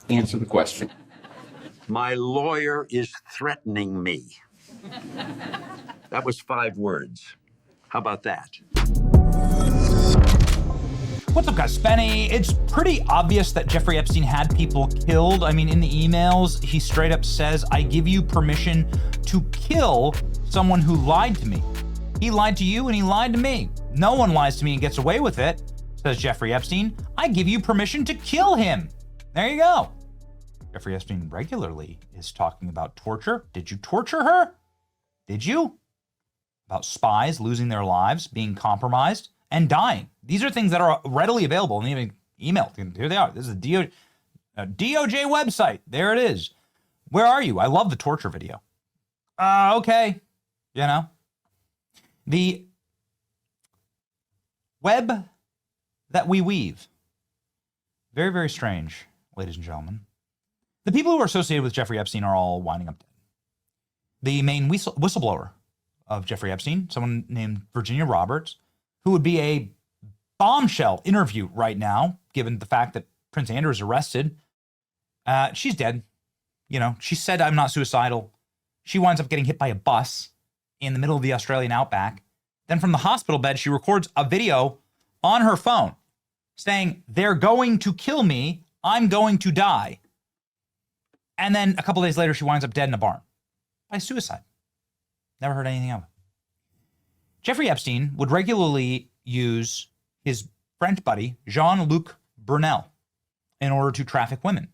Answer the question. My lawyer is threatening me. That was 5 words. How about that? What's up, guys? Benny. It's pretty obvious that Jeffrey Epstein had people killed. I mean, in the emails, he straight up says, I give you permission to kill someone who lied to me. He lied to you and he lied to me. No one lies to me and gets away with it, says Jeffrey Epstein. I give you permission to kill him. There you go. Jeffrey Epstein regularly is talking about torture. Did you torture her? Did you? About spies losing their lives, being compromised, and dying. These are things that are readily available and even emailed. Here they are. This is a DOJ website. There it is. Where are you? I love the torture video. Okay. You know. The web that we weave. Very, very strange, ladies and gentlemen. The people who are associated with Jeffrey Epstein are all winding up dead. The main whistleblower of Jeffrey Epstein, someone named Virginia Roberts, who would be a bombshell interview right now, given the fact that Prince Andrew is arrested. She's dead. You know, she said, I'm not suicidal. She winds up getting hit by a bus in the middle of the Australian outback. Then from the hospital bed, she records a video on her phone saying, they're going to kill me. I'm going to die. And then a couple days later, she winds up dead in a barn by suicide. Never heard anything of it. Jeffrey Epstein would regularly use his French buddy, Jean-Luc Brunel, in order to traffic women.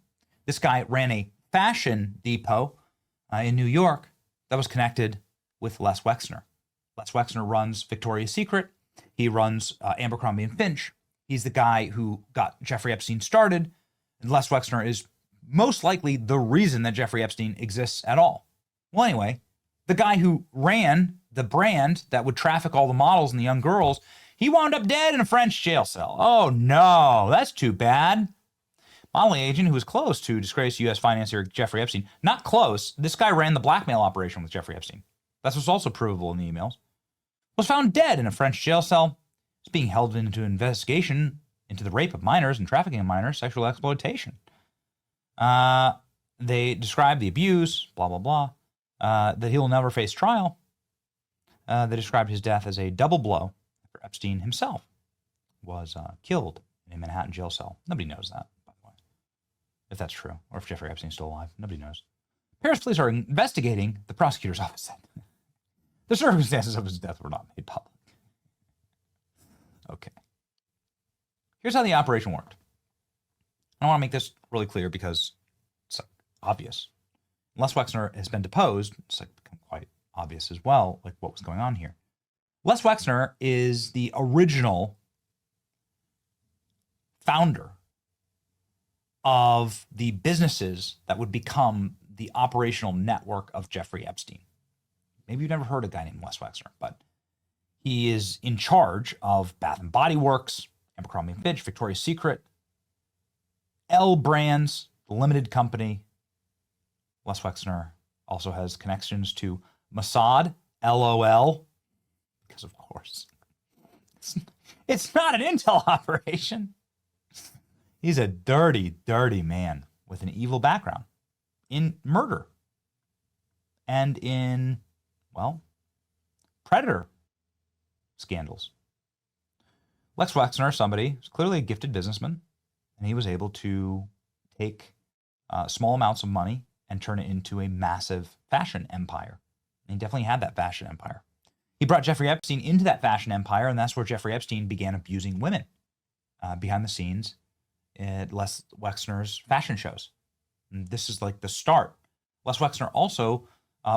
This guy ran a fashion depot in New York that was connected with Les Wexner. Les Wexner runs Victoria's Secret. He runs Abercrombie & Finch. He's the guy who got Jeffrey Epstein started. And Les Wexner is most likely the reason that Jeffrey Epstein exists at all. Well, anyway, the guy who ran the brand that would traffic all the models and the young girls, he wound up dead in a French jail cell. Oh, no, that's too bad. Modeling agent who was close to disgraced U.S. financier Jeffrey Epstein. Not close. This guy ran the blackmail operation with Jeffrey Epstein. That's what's also provable in the emails. Was found dead in a French jail cell. He's being held into investigation into the rape of minors and trafficking of minors, sexual exploitation. They describe the abuse, blah, blah, blah, that he'll never face trial. They described his death as a double blow after Epstein himself was killed in a Manhattan jail cell. Nobody knows that, by the way, if that's true, or if Jeffrey Epstein's still alive. Nobody knows. Paris police are investigating, the prosecutor's office said. The circumstances of his death were not made public. Okay. Here's how the operation worked. I want to make this really clear because it's like obvious. Les Wexner has been deposed. It's like become quite obvious as well, like what was going on here. Les Wexner is the original founder of the businesses that would become the operational network of Jeffrey Epstein. Maybe you've never heard of a guy named Les Wexner, but he is in charge of Bath & Body Works, Abercrombie & Fitch, Victoria's Secret, L Brands, the limited company. Les Wexner also has connections to Mossad, LOL, because of course, it's not an intel operation. He's a dirty, dirty man with an evil background in murder and in, well, predator scandals. Lex Wexner, somebody who's clearly a gifted businessman, and he was able to take small amounts of money and turn it into a massive fashion empire. And he definitely had that fashion empire. He brought Jeffrey Epstein into that fashion empire, and that's where Jeffrey Epstein began abusing women behind the scenes at Les Wexner's fashion shows. And this is like the start. Les Wexner also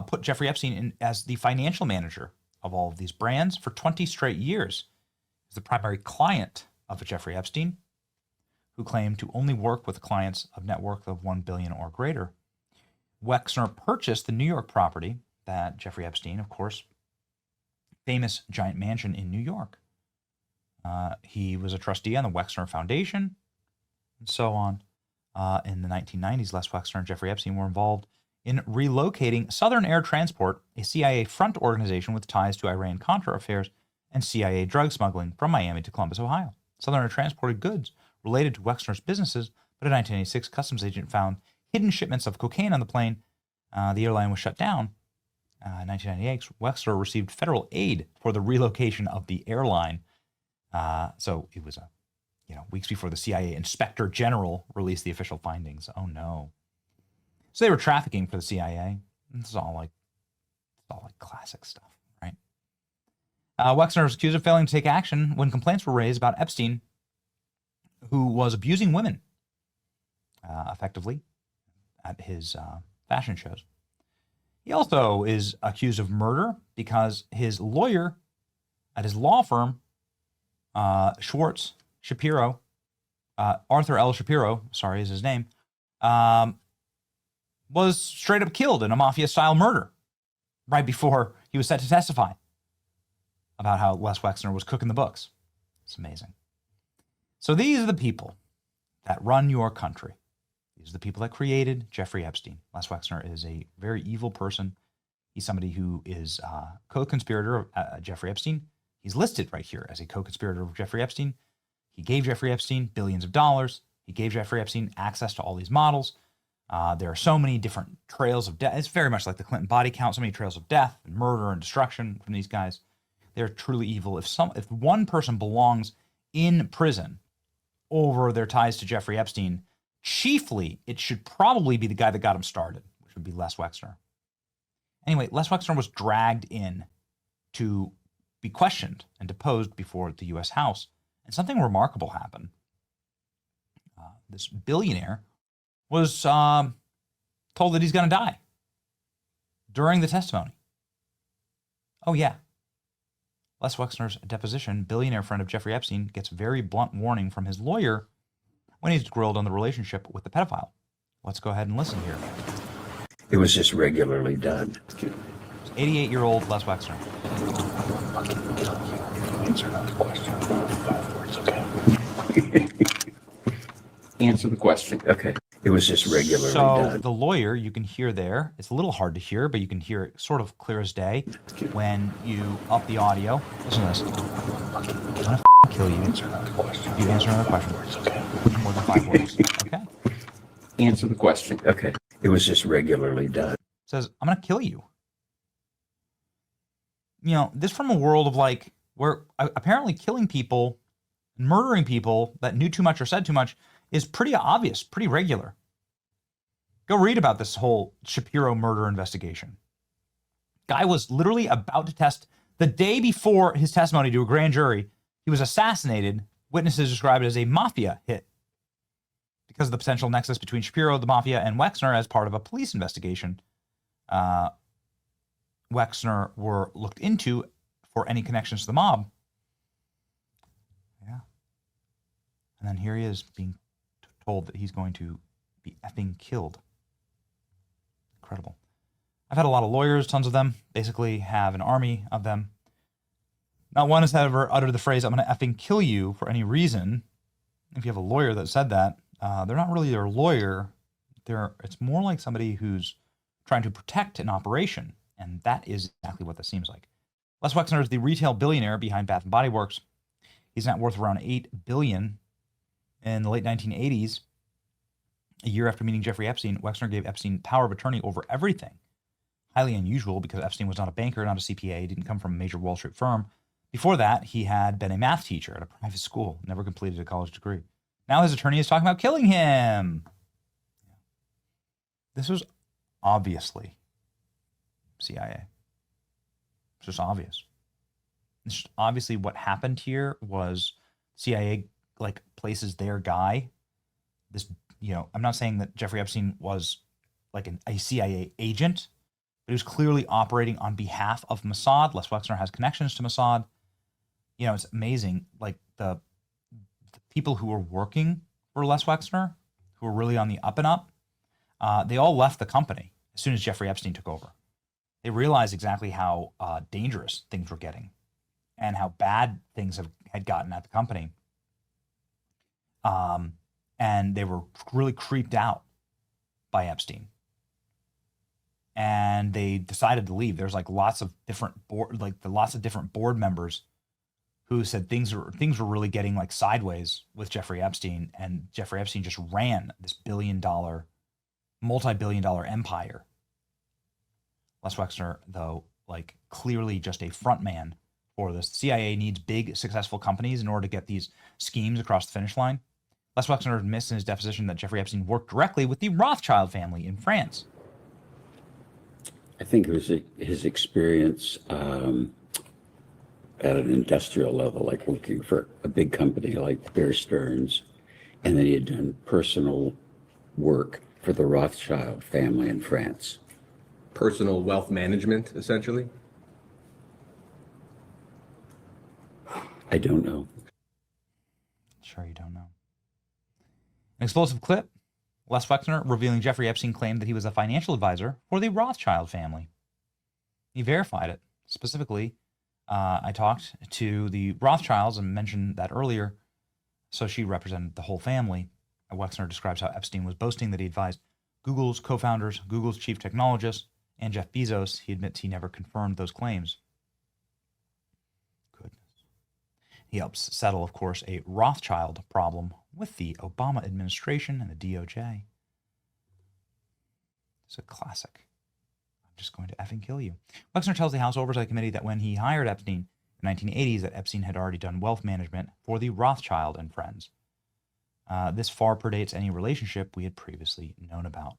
put Jeffrey Epstein in as the financial manager of all of these brands for 20 straight years. He's the primary client of Jeffrey Epstein, who claimed to only work with clients of net worth of $1 billion or greater. Wexner purchased the New York property that Jeffrey Epstein, of course, famous giant mansion in New York. He was a trustee on the Wexner Foundation and so on. In the 1990s, Les Wexner and Jeffrey Epstein were involved in relocating Southern Air Transport, a CIA front organization with ties to Iran-Contra affairs and CIA drug smuggling from Miami to Columbus, Ohio. Southern Air transported goods related to Wexner's businesses, but a 1986 customs agent found hidden shipments of cocaine on the plane. The airline was shut down. In 1998, Wexner received federal aid for the relocation of the airline. So it was weeks before the CIA Inspector General released the official findings. Oh no! So they were trafficking for the CIA. This is all like classic stuff, right? Wexner was accused of failing to take action when complaints were raised about Epstein, who was abusing women effectively at his fashion shows. He also is accused of murder because his lawyer at his law firm, Arthur L. Shapiro, sorry is his name, was straight up killed in a mafia-style murder right before he was set to testify about how Les Wexner was cooking the books. It's amazing. So these are the people that run your country. These are the people that created Jeffrey Epstein. Les Wexner is a very evil person. He's somebody who is a co-conspirator of Jeffrey Epstein. He's listed right here as a co-conspirator of Jeffrey Epstein. He gave Jeffrey Epstein billions of dollars. He gave Jeffrey Epstein access to all these models. There are so many different trails of death. It's very much like the Clinton body count, so many trails of death and murder and destruction from these guys. They're truly evil. If one person belongs in prison over their ties to Jeffrey Epstein, chiefly, it should probably be the guy that got him started, which would be Les Wexner. Anyway, Les Wexner was dragged in to be questioned and deposed before the U.S. House, and something remarkable happened. This billionaire was told that he's going to die during the testimony. Oh, yeah. Les Wexner's deposition, billionaire friend of Jeffrey Epstein, gets very blunt warning from his lawyer when he's grilled on the relationship with the pedophile. Let's go ahead and listen here. It was just regularly done. 88-year-old Les Wexner. Answer another question. 5 words, okay? Answer the question. Okay. It was just regularly So done. the lawyer, you can hear there, it's a little hard to hear, but you can hear it sort of clear as day when you up the audio. Listen to this. I'm going to kill you. Answer another question. If you answer another question. Okay. More than 5 words. Okay? Answer the question. Okay. It was just regularly done. Says, I'm going to kill you. You know, this from a world of like, where apparently killing people, murdering people that knew too much or said too much is pretty obvious, pretty regular. Go read about this whole Shapiro murder investigation. Guy was literally about to test the day before his testimony to a grand jury. He was assassinated. Witnesses describe it as a mafia hit because of the potential nexus between Shapiro, the mafia, and Wexner as part of a police investigation. Wexner were looked into for any connections to the mob. Yeah. And then here he is being told that he's going to be effing killed. Incredible. I've had a lot of lawyers, tons of them, basically have an army of them. Not one has ever uttered the phrase, I'm going to effing kill you for any reason. If you have a lawyer that said that, they're not really their lawyer. It's more like somebody who's trying to protect an operation. And that is exactly what this seems like. Les Wexner is the retail billionaire behind Bath & Body Works. He's net worth around $8 billion. In the late 1980s, a year after meeting Jeffrey Epstein, Wexner gave Epstein power of attorney over everything. Highly unusual because Epstein was not a banker, not a CPA, didn't come from a major Wall Street firm. Before that, he had been a math teacher at a private school, never completed a college degree. Now his attorney is talking about killing him. This was obviously CIA. It's just obvious. It's just obviously what happened here was CIA like places their guy. This, I'm not saying that Jeffrey Epstein was like a CIA agent, but he was clearly operating on behalf of Mossad. Les Wexner has connections to Mossad. It's amazing. Like the people who were working for Les Wexner, who were really on the up and up, they all left the company as soon as Jeffrey Epstein took over. They realized exactly how dangerous things were getting and how bad things had gotten at the company. And they were really creeped out by Epstein. And they decided to leave. There's like lots of different board members who said things were really getting like sideways with Jeffrey Epstein, and Jeffrey Epstein just ran this multi-billion-dollar empire. Les Wexner, though, like clearly just a front man for this. The CIA needs big, successful companies in order to get these schemes across the finish line. Les Wexner admits in his deposition that Jeffrey Epstein worked directly with the Rothschild family in France. I think it was his experience at an industrial level, like working for a big company like Bear Stearns, and then he had done personal work for the Rothschild family in France. Personal wealth management, essentially? I don't know. Sure you don't know. An explosive clip. Les Wexner revealing Jeffrey Epstein claimed that he was a financial advisor for the Rothschild family. He verified it. Specifically, I talked to the Rothschilds and mentioned that earlier, so she represented the whole family. Wexner describes how Epstein was boasting that he advised Google's co-founders, Google's chief technologist, and Jeff Bezos. He admits he never confirmed those claims. Goodness. He helps settle, of course, a Rothschild problem with the Obama administration and the DOJ. It's a classic. I'm just going to effing kill you. Wexner tells the House Oversight Committee that when he hired Epstein in the 1980s, that Epstein had already done wealth management for the Rothschild and friends. This far predates any relationship we had previously known about.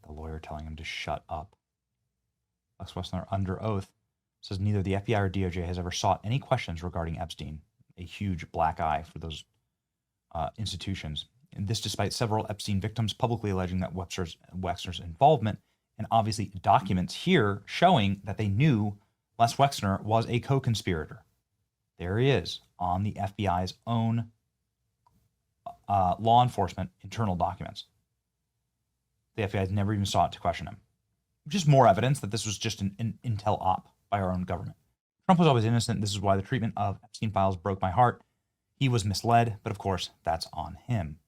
The lawyer telling him to shut up. Les Wexner, under oath, says neither the FBI or DOJ has ever sought any questions regarding Epstein, a huge black eye for those institutions. And this despite several Epstein victims publicly alleging that Wexner's involvement, and obviously documents here showing that they knew Les Wexner was a co-conspirator. There he is on the FBI's own law enforcement internal documents. The FBI has never even sought to question him. Just more evidence that this was just an intel op by our own government. Trump was always innocent. This is why the treatment of Epstein files broke my heart. He was misled, but of course, that's on him.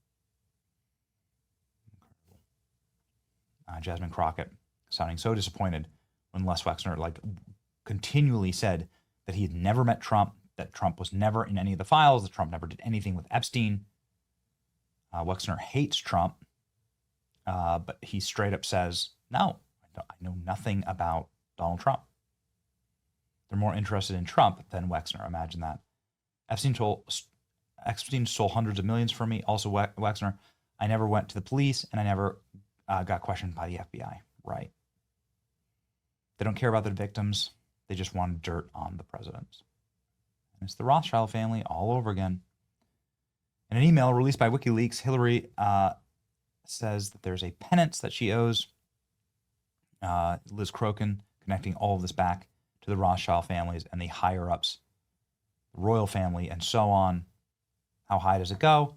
Jasmine Crockett sounding so disappointed when Les Wexner continually said that he had never met Trump, that Trump was never in any of the files, that Trump never did anything with Epstein. Wexner hates Trump, but he straight up says, no, I know nothing about Donald Trump. They're more interested in Trump than Wexner. Imagine that. Epstein stole hundreds of millions from me. Also, Wexner, I never went to the police, and I never got questioned by the FBI. Right. They don't care about the victims. They just want dirt on the presidents. And it's the Rothschild family all over again. In an email released by WikiLeaks, Hillary says that there's a penance that she owes Liz Crokin, connecting all of this back to the Rothschild families and the higher-ups, the royal family, and so on. How high does it go?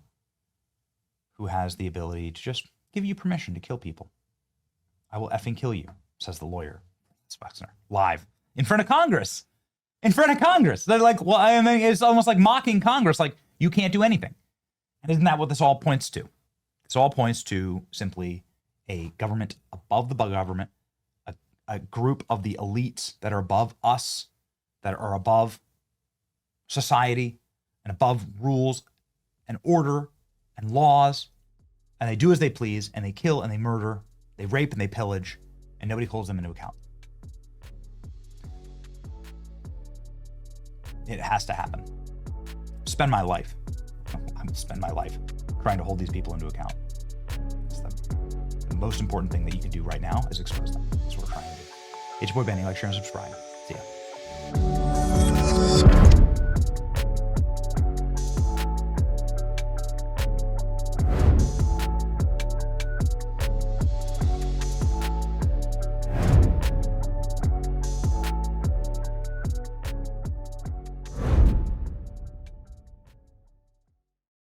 Who has the ability to just give you permission to kill people? I will effing kill you, says the lawyer. It's Wexner. Live. In front of Congress. In front of Congress. They're like, well, I mean, it's almost like mocking Congress, like, you can't do anything. And isn't that what this all points to? This all points to simply a government above the government, a group of the elites that are above us, that are above society and above rules and order and laws, and they do as they please, and they kill and they murder, they rape and they pillage, and nobody holds them into account. It has to happen. I'm spend my life trying to hold these people into account. It's the most important thing that you can do right now is expose them. That's what we're trying to do. It's your boy Benny. Like, share, and subscribe. See ya.